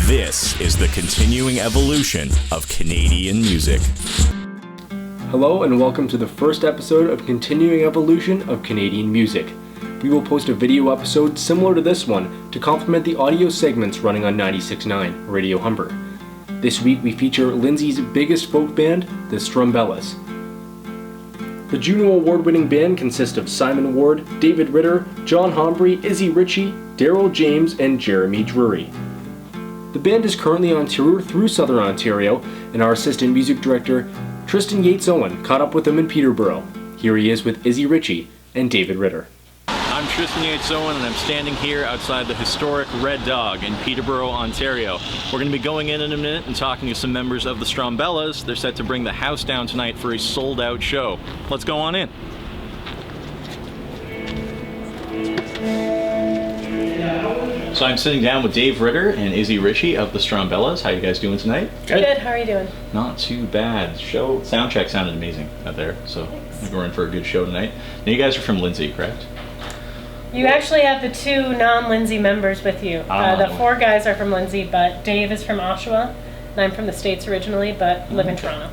This is the continuing evolution of Canadian music. Hello and welcome to the first episode of Continuing Evolution of Canadian Music. We will post a video episode similar to this one to complement the audio segments running on 96.9 Radio Humber. This week we feature Lindsay's biggest folk band, the Strumbellas. The Juno Award-winning band consists of Simon Ward, David Ritter, John Hombry, Izzy Ritchie, Daryl James, and Jeremy Drury. The band is currently on tour through Southern Ontario, and our assistant music director, Trystan Yates-Owen, caught up with them in Peterborough. Here he is with Izzy Ritchie and David Ritter. I'm Trystan Yates-Owen, and I'm standing here outside the historic Red Dog in Peterborough, Ontario. We're going to be going in a minute and talking to some members of the Strumbellas. They're set to bring the house down tonight for a sold-out show. Let's go on in. So I'm sitting down with Dave Ritter and Izzy Ritchie of the Strumbellas. How you guys doing tonight? Good. How are you doing? Not too bad. Sound check sounded amazing out there, so I think we're in for a good show tonight. Now you guys are from Lindsay, correct? You actually have the two non-Lindsay members with you. The four guys are from Lindsay, but Dave is from Oshawa, and I'm from the States originally, but live in Toronto.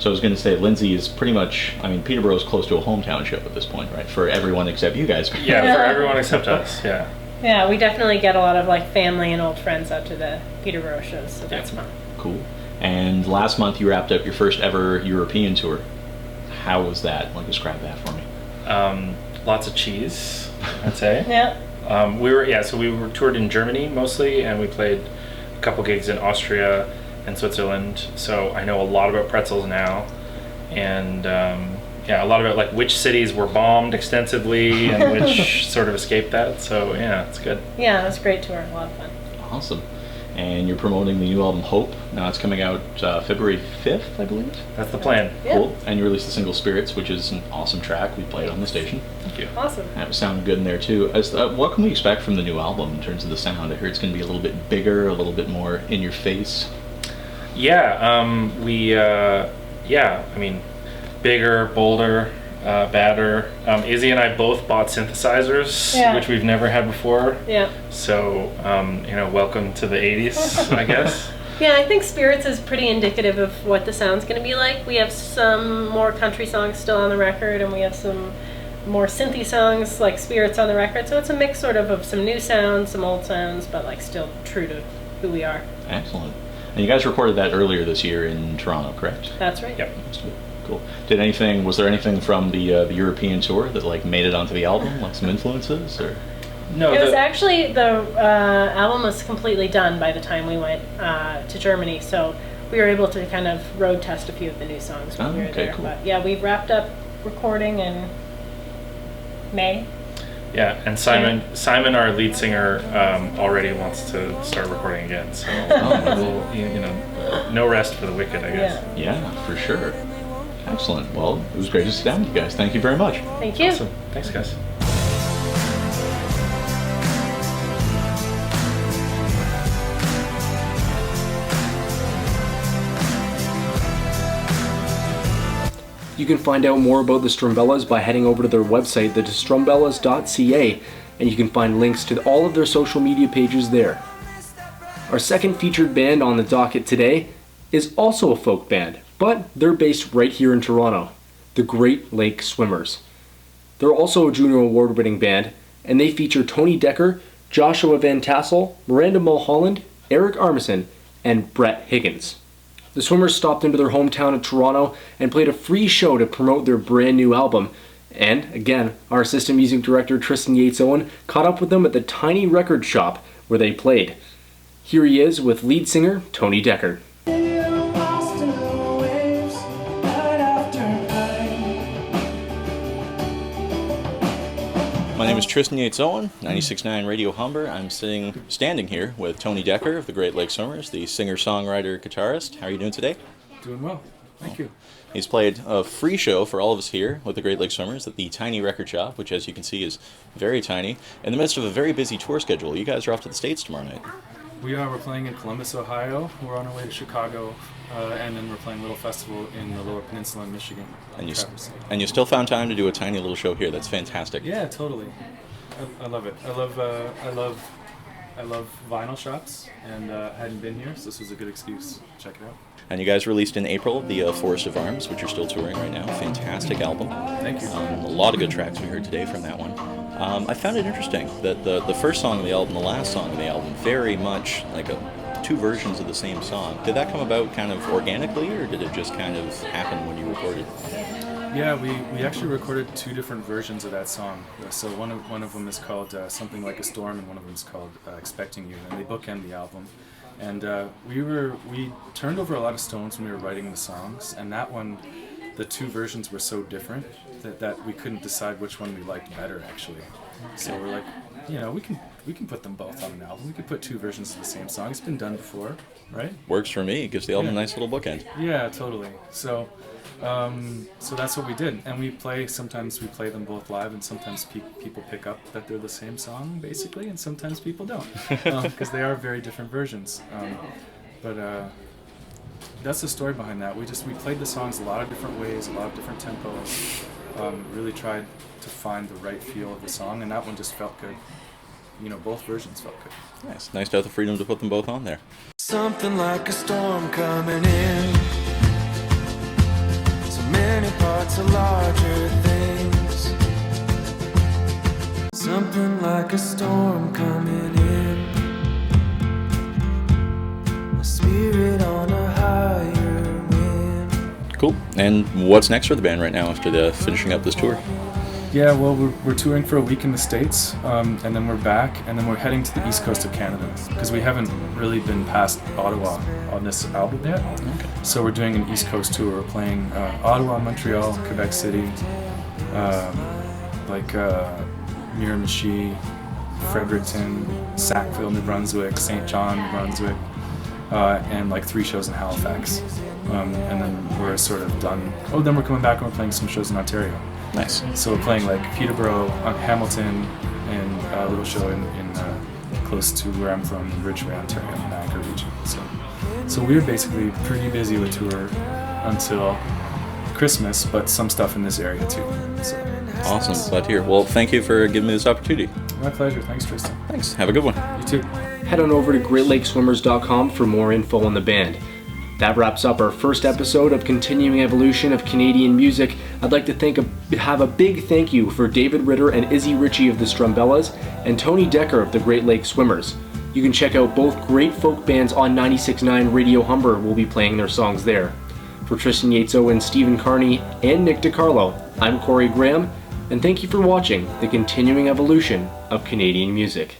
So I was going to say, Lindsay is pretty much, Peterborough is close to a hometown show at this point, right? For everyone except you guys. Yeah, for everyone except us, yeah. Yeah, we definitely get a lot of family and old friends out to the Peterborough shows, so that's fun. Cool. And last month you wrapped up your first ever European tour. How was that? Describe that for me. Lots of cheese, I'd say. Yeah. We were toured in Germany mostly, and we played a couple gigs in Austria and Switzerland. So I know a lot about pretzels now, and a lot about which cities were bombed extensively and which sort of escaped that. So yeah, it's good. Yeah, it was a great tour. A lot of fun. Awesome. And you're promoting the new album Hope. Now it's coming out February 5th, I believe. That's the plan. Yeah. Cool. And you released the single Spirits, which is an awesome track. We played on the station. Thank you. Awesome. That was sounding good in there too. What can we expect from the new album in terms of the sound? I heard it's going to be a little bit bigger, a little bit more in your face. Yeah, bigger, bolder, badder. Izzy and I both bought synthesizers, which we've never had before. Yeah. So, welcome to the 80s, I guess. Yeah, I think Spirits is pretty indicative of what the sound's going to be like. We have some more country songs still on the record, and we have some more synthy songs like Spirits on the record. So it's a mix sort of some new sounds, some old sounds, but still true to who we are. Excellent. And you guys recorded that earlier this year in Toronto, correct? That's right. Yep. Cool. Was there anything from the European tour that made it onto the album, some influences, or? No. It was actually the album was completely done by the time we went to Germany, so we were able to kind of road test a few of the new songs when we were there. Cool. But yeah, we wrapped up recording in May. Yeah, and Simon, our lead singer, already wants to start recording again. So no rest for the wicked, I guess. Yeah, for sure. Excellent. Well, it was great to sit down with you guys. Thank you very much. Thank you. Awesome. Thanks, guys. You can find out more about the Strumbellas by heading over to their website, thestrumbellas.ca, and you can find links to all of their social media pages there. Our second featured band on the docket today is also a folk band, but they're based right here in Toronto, the Great Lake Swimmers. They're also a Juno Award-winning band, and they feature Tony Decker, Joshua Van Tassel, Miranda Mulholland, Eric Armisen, and Brett Higgins. The Swimmers stopped into their hometown of Toronto and played a free show to promote their brand new album. And, again, our assistant music director Trystan Yates-Owen caught up with them at the tiny record shop where they played. Here he is with lead singer Tony Decker. My name is Trystan Yates-Owen, 96.9 Radio Humber. I'm standing here with Tony Decker of the Great Lake Swimmers, the singer-songwriter, guitarist. How are you doing today? Doing well, thank you. He's played a free show for all of us here with the Great Lake Swimmers at the tiny record shop, which as you can see is very tiny, in the midst of a very busy tour schedule. You guys are off to the States tomorrow night. We're playing in Columbus, Ohio. We're on our way to Chicago, and then we're playing a little festival in the Lower Peninsula in Michigan. And you still found time to do a tiny little show here. That's fantastic. Yeah, totally. I love it. I love I love vinyl shops, and hadn't been here, so this was a good excuse to check it out. And you guys released in April the Forest of Arms, which you're still touring right now. Fantastic album. Thank you. A lot of good tracks we heard today from that one. I found it interesting that the first song of the album, the last song of the album, very much like two versions of the same song. Did that come about kind of organically, or did it just kind of happen when you recorded? Yeah, we actually recorded two different versions of that song. So one of them is called Something Like a Storm, and one of them is called Expecting You, and they bookend the album. And we turned over a lot of stones when we were writing the songs, and that one, the two versions were so different that we couldn't decide which one we liked better, actually. So we're like, we can put them both on an album. We could put two versions of the same song. It's been done before, right? Works for me. It gives the album a nice little bookend. Yeah, totally. So that's what we did, and sometimes we play them both live, and sometimes people pick up that they're the same song, basically, and sometimes people don't, because they are very different versions. But that's the story behind that. We played the songs a lot of different ways, a lot of different tempos. Really tried to find the right feel of the song, and that one just felt good. Both versions felt good. Nice to have the freedom to put them both on there. Something like a storm coming in. Many parts of larger things. Something like a storm coming in. A spirit on a higher wind. Cool. And what's next for the band right now after finishing up this tour? Yeah, well, we're touring for a week in the States, and then we're back, and then we're heading to the east coast of Canada, because we haven't really been past Ottawa on this album yet. Okay. So we're doing an east coast tour. We're playing Ottawa, Montreal, Quebec City, Miramichi, Fredericton, Sackville, New Brunswick, St. John, New Brunswick, and 3 shows in Halifax. And then we're sort of done. Oh, then we're coming back and we're playing some shows in Ontario. Nice. So we're playing Peterborough, Hamilton, and a little show in close to where I'm from, in Ridgeway, Ontario, in the Niagara region. So we're basically pretty busy with tour until Christmas, but some stuff in this area too. So, awesome. Glad to hear. Well, thank you for giving me this opportunity. My pleasure. Thanks, Trystan. Thanks. Have a good one. You too. Head on over to GreatLakesSwimmers.com for more info on the band. That wraps up our first episode of Continuing Evolution of Canadian Music. I'd like to have a big thank you for David Ritter and Izzy Ritchie of the Strumbellas and Tony Decker of the Great Lakes Swimmers. You can check out both great folk bands on 96.9 Radio Humber. We'll be playing their songs there. For Trystan Yates-Owen, Stephen Carney, and Nick DiCarlo, I'm Cory Graham, and thank you for watching the Continuing Evolution of Canadian Music.